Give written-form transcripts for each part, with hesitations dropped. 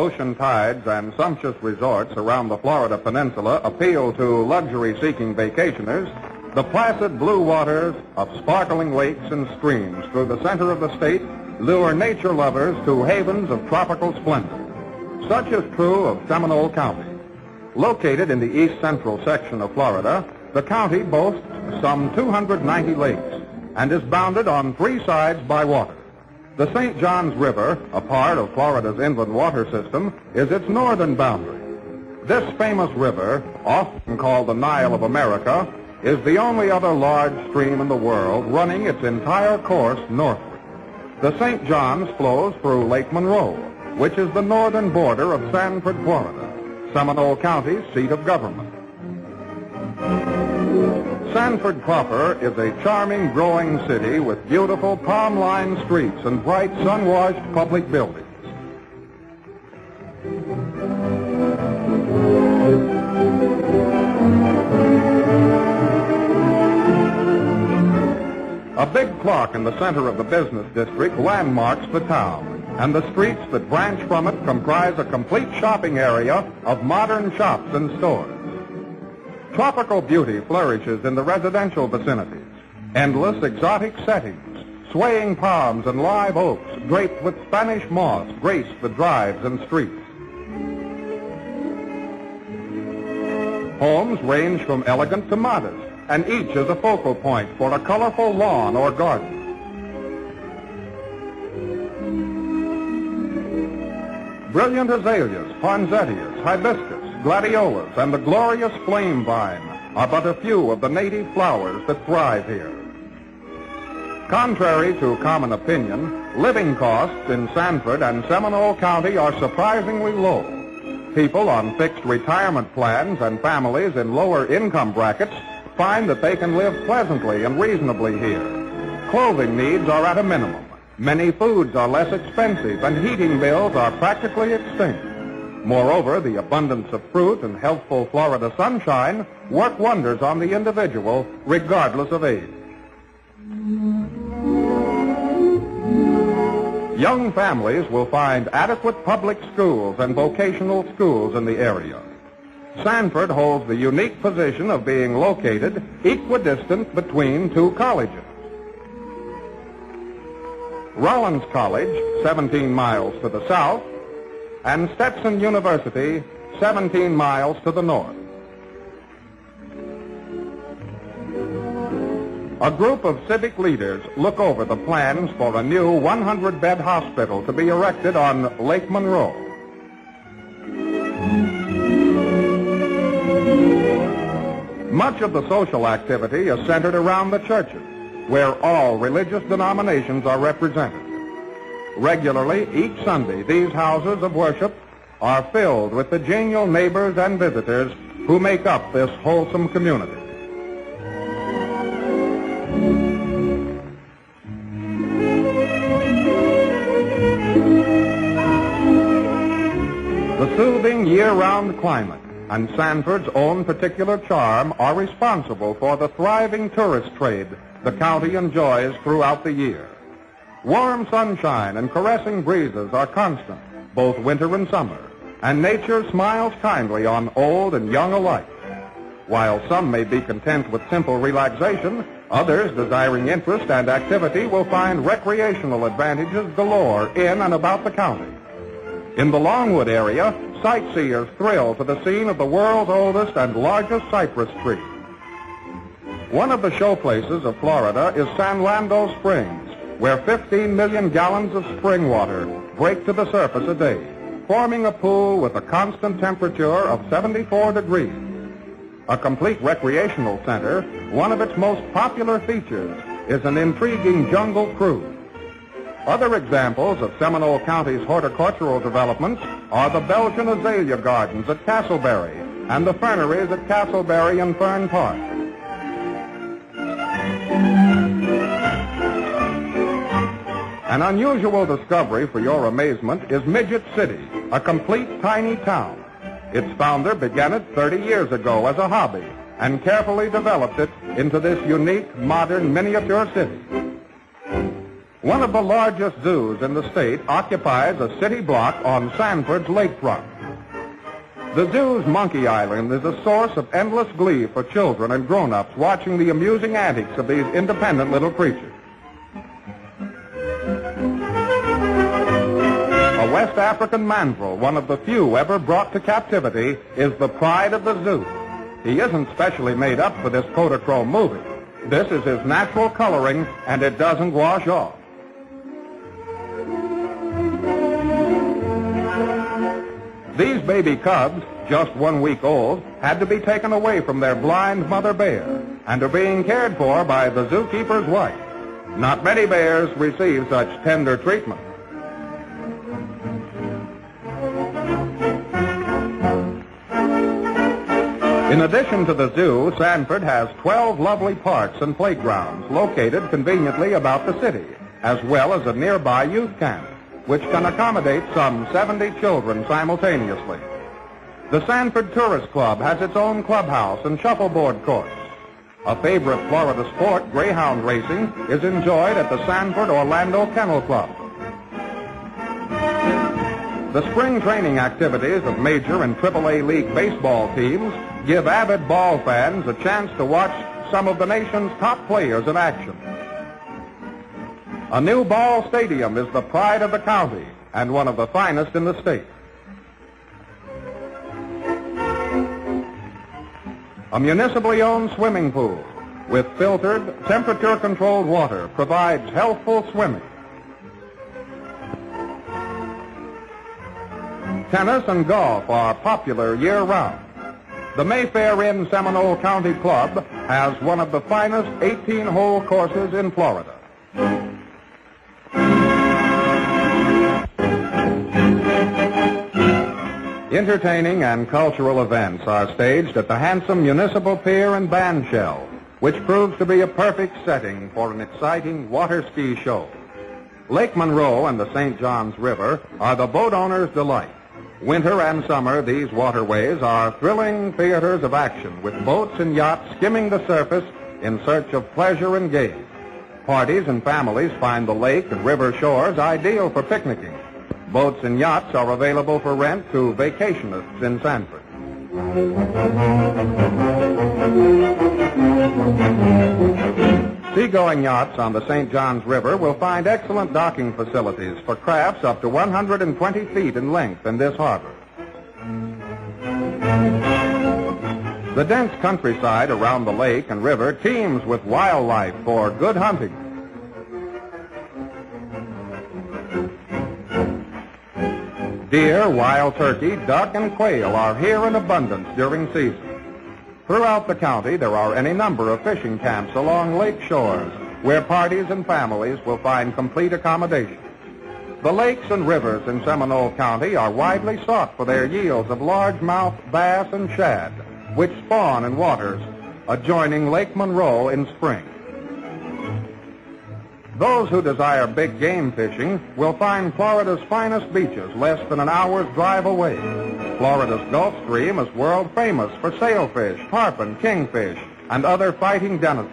ocean tides and sumptuous resorts around the Florida peninsula appeal to luxury-seeking vacationers, the placid blue waters of sparkling lakes and streams through the center of the state lure nature lovers to havens of tropical splendor. Such is true of Seminole County. Located in the east-central section of Florida, the county boasts some 290 lakes and is bounded on three sides by water. The St. Johns River, a part of Florida's inland water system, is its northern boundary. This famous river, often called the Nile of America, is the only other large stream in the world running its entire course northward. The St. Johns flows through Lake Monroe, which is the northern border of Sanford, Florida, Seminole County's seat of government. Sanford proper is a charming, growing city with beautiful palm-lined streets and bright, sun-washed public buildings. A big clock in the center of the business district landmarks the town, and the streets that branch from it comprise a complete shopping area of modern shops and stores. Tropical beauty flourishes in the residential vicinities. Endless exotic settings, swaying palms and live oaks draped with Spanish moss grace the drives and streets. Homes range from elegant to modest, and each is a focal point for a colorful lawn or garden. Brilliant azaleas, poinsettias, hibiscus, gladiolas, and the glorious flame vine are but a few of the native flowers that thrive here. Contrary to common opinion, living costs in Sanford and Seminole County are surprisingly low. People on fixed retirement plans and families in lower income brackets find that they can live pleasantly and reasonably here. Clothing needs are at a minimum. Many foods are less expensive, and heating bills are practically extinct. Moreover, the abundance of fruit and healthful Florida sunshine work wonders on the individual, regardless of age. Young families will find adequate public schools and vocational schools in the area. Sanford holds the unique position of being located equidistant between two colleges. Rollins College, 17 miles to the south, and Stetson University, 17 miles to the north. A group of civic leaders look over the plans for a new 100-bed hospital to be erected on Lake Monroe. Much of the social activity is centered around the churches, where all religious denominations are represented. Regularly, each Sunday, these houses of worship are filled with the genial neighbors and visitors who make up this wholesome community. The soothing year-round climate and Sanford's own particular charm are responsible for the thriving tourist trade the county enjoys throughout the year. Warm sunshine and caressing breezes are constant, both winter and summer, and nature smiles kindly on old and young alike. While some may be content with simple relaxation, others desiring interest and activity will find recreational advantages galore in and about the county. In the Longwood area, sightseers thrill to the scene of the world's oldest and largest cypress tree. One of the showplaces of Florida is San Lando Springs, where 15 million gallons of spring water break to the surface a day, forming a pool with a constant temperature of 74 degrees. A complete recreational center, one of its most popular features is an intriguing jungle cruise. Other examples of Seminole County's horticultural developments are the Belgian azalea gardens at Castleberry and the ferneries at Castleberry and Fern Park. An unusual discovery for your amazement is Midget City, a complete tiny town. Its founder began it 30 years ago as a hobby and carefully developed it into this unique, modern, miniature city. One of the largest zoos in the state occupies a city block on Sanford's lakefront. The zoo's Monkey Island is a source of endless glee for children and grown-ups watching the amusing antics of these independent little creatures. A West African mandrill, one of the few ever brought to captivity, is the pride of the zoo. He isn't specially made up for this Kodachrome movie. This is his natural coloring, and it doesn't wash off. These baby cubs, just 1 week old, had to be taken away from their blind mother bear and are being cared for by the zookeeper's wife. Not many bears receive such tender treatment. In addition to the zoo, Sanford has 12 lovely parks and playgrounds located conveniently about the city, as well as a nearby youth camp, which can accommodate some 70 children simultaneously. The Sanford Tourist Club has its own clubhouse and shuffleboard course. A favorite Florida sport, greyhound racing, is enjoyed at the Sanford Orlando Kennel Club. The spring training activities of Major and AAA League baseball teams give avid ball fans a chance to watch some of the nation's top players in action. A new ball stadium is the pride of the county and one of the finest in the state. A municipally owned swimming pool with filtered, temperature-controlled water provides healthful swimming. Tennis and golf are popular year-round. The Mayfair Inn Seminole County Club has one of the finest 18-hole courses in Florida. Entertaining and cultural events are staged at the handsome Municipal Pier and Band Shell, which proves to be a perfect setting for an exciting water ski show. Lake Monroe and the St. Johns River are the boat owner's delight. Winter and summer, these waterways are thrilling theaters of action, with boats and yachts skimming the surface in search of pleasure and gaze. Parties and families find the lake and river shores ideal for picnicking. Boats and yachts are available for rent to vacationists in Sanford. Seagoing yachts on the St. Johns River will find excellent docking facilities for crafts up to 120 feet in length in this harbor. The dense countryside around the lake and river teems with wildlife for good hunting. Deer, wild turkey, duck, and quail are here in abundance during season. Throughout the county, there are any number of fishing camps along lake shores where parties and families will find complete accommodation. The lakes and rivers in Seminole County are widely sought for their yields of largemouth bass and shad, which spawn in waters adjoining Lake Monroe in spring. Those who desire big game fishing will find Florida's finest beaches less than an hour's drive away. Florida's Gulf Stream is world famous for sailfish, tarpon, kingfish, and other fighting denizens.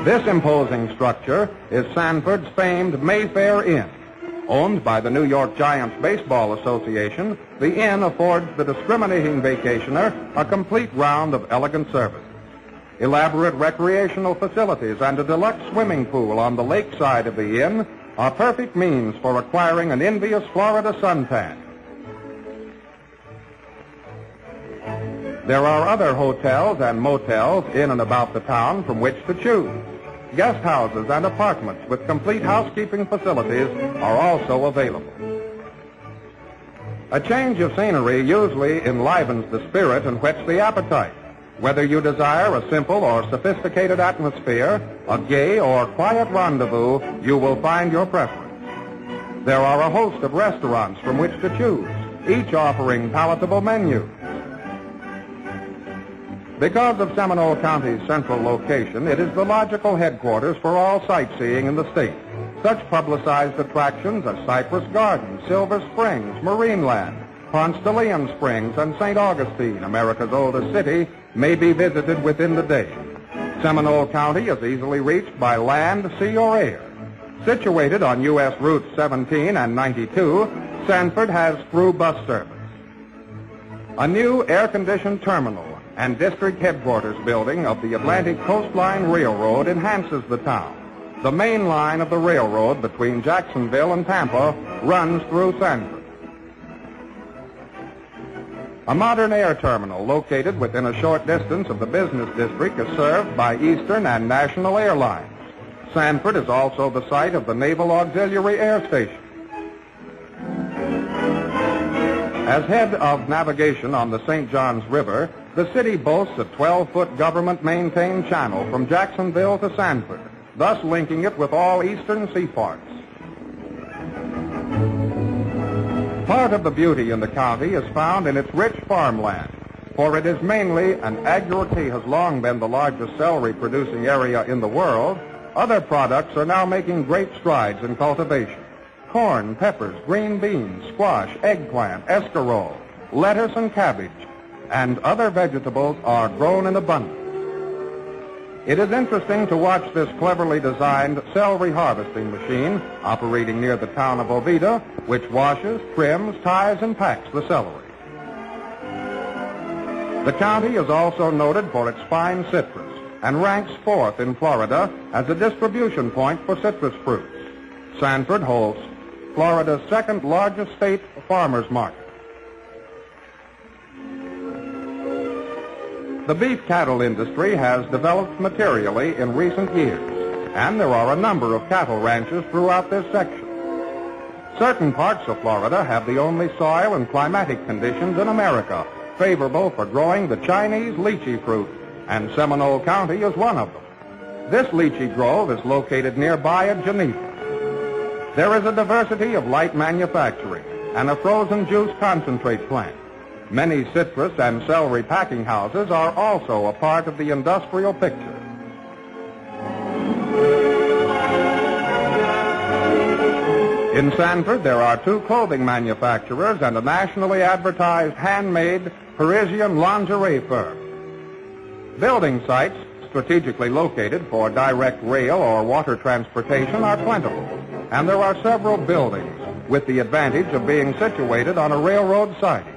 This imposing structure is Sanford's famed Mayfair Inn. Owned by the New York Giants Baseball Association, the inn affords the discriminating vacationer a complete round of elegant services. Elaborate recreational facilities and a deluxe swimming pool on the lake side of the inn are perfect means for acquiring an envious Florida suntan. There are other hotels and motels in and about the town from which to choose. Guest houses and apartments with complete housekeeping facilities are also available. A change of scenery usually enlivens the spirit and whets the appetite. Whether you desire a simple or sophisticated atmosphere, a gay or quiet rendezvous, you will find your preference. There are a host of restaurants from which to choose, each offering palatable menus. Because of Seminole County's central location, it is the logical headquarters for all sightseeing in the state. Such publicized attractions as Cypress Gardens, Silver Springs, Marineland, Ponce de Leon Springs and St. Augustine, America's oldest city, may be visited within the day. Seminole County is easily reached by land, sea, or air. Situated on U.S. Routes 17 and 92, Sanford has through bus service. A new air-conditioned terminal and district headquarters building of the Atlantic Coastline Railroad enhances the town. The main line of the railroad between Jacksonville and Tampa runs through Sanford. A modern air terminal located within a short distance of the business district is served by Eastern and National Airlines. Sanford is also the site of the Naval Auxiliary Air Station. As head of navigation on the St. Johns River, the city boasts a 12-foot government-maintained channel from Jacksonville to Sanford, thus linking it with all eastern seaports. Part of the beauty in the county is found in its rich farmland, for it is mainly, and agriculture has long been the largest celery-producing area in the world. Other products are now making great strides in cultivation. Corn, peppers, green beans, squash, eggplant, escarole, lettuce, and cabbage, and other vegetables are grown in abundance. It is interesting to watch this cleverly designed celery harvesting machine operating near the town of Oviedo, which washes, trims, ties, and packs the celery. The county is also noted for its fine citrus and ranks fourth in Florida as a distribution point for citrus fruits. Sanford holds Florida's second largest state farmers market. The beef cattle industry has developed materially in recent years, and there are a number of cattle ranches throughout this section. Certain parts of Florida have the only soil and climatic conditions in America favorable for growing the Chinese lychee fruit, and Seminole County is one of them. This lychee grove is located nearby at Geneva. There is a diversity of light manufacturing and a frozen juice concentrate plant. Many citrus and celery packing houses are also a part of the industrial picture. In Sanford, there are two clothing manufacturers and a nationally advertised handmade Parisian lingerie firm. Building sites strategically located for direct rail or water transportation are plentiful, and there are several buildings with the advantage of being situated on a railroad siding.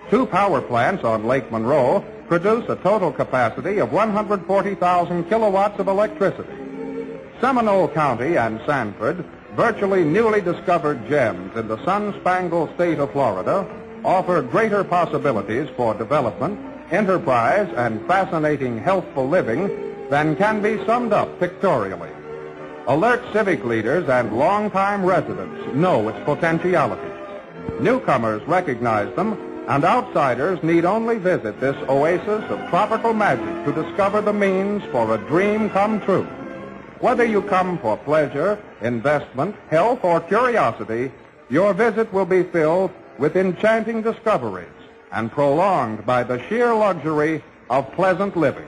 Two power plants on Lake Monroe produce a total capacity of 140,000 kilowatts of electricity. Seminole County and Sanford, virtually newly discovered gems in the sun-spangled state of Florida, offer greater possibilities for development, enterprise, and fascinating, healthful living than can be summed up pictorially. Alert civic leaders and longtime residents know its potentialities. Newcomers recognize them, and outsiders need only visit this oasis of tropical magic to discover the means for a dream come true. Whether you come for pleasure, investment, health, or curiosity, your visit will be filled with enchanting discoveries and prolonged by the sheer luxury of pleasant living.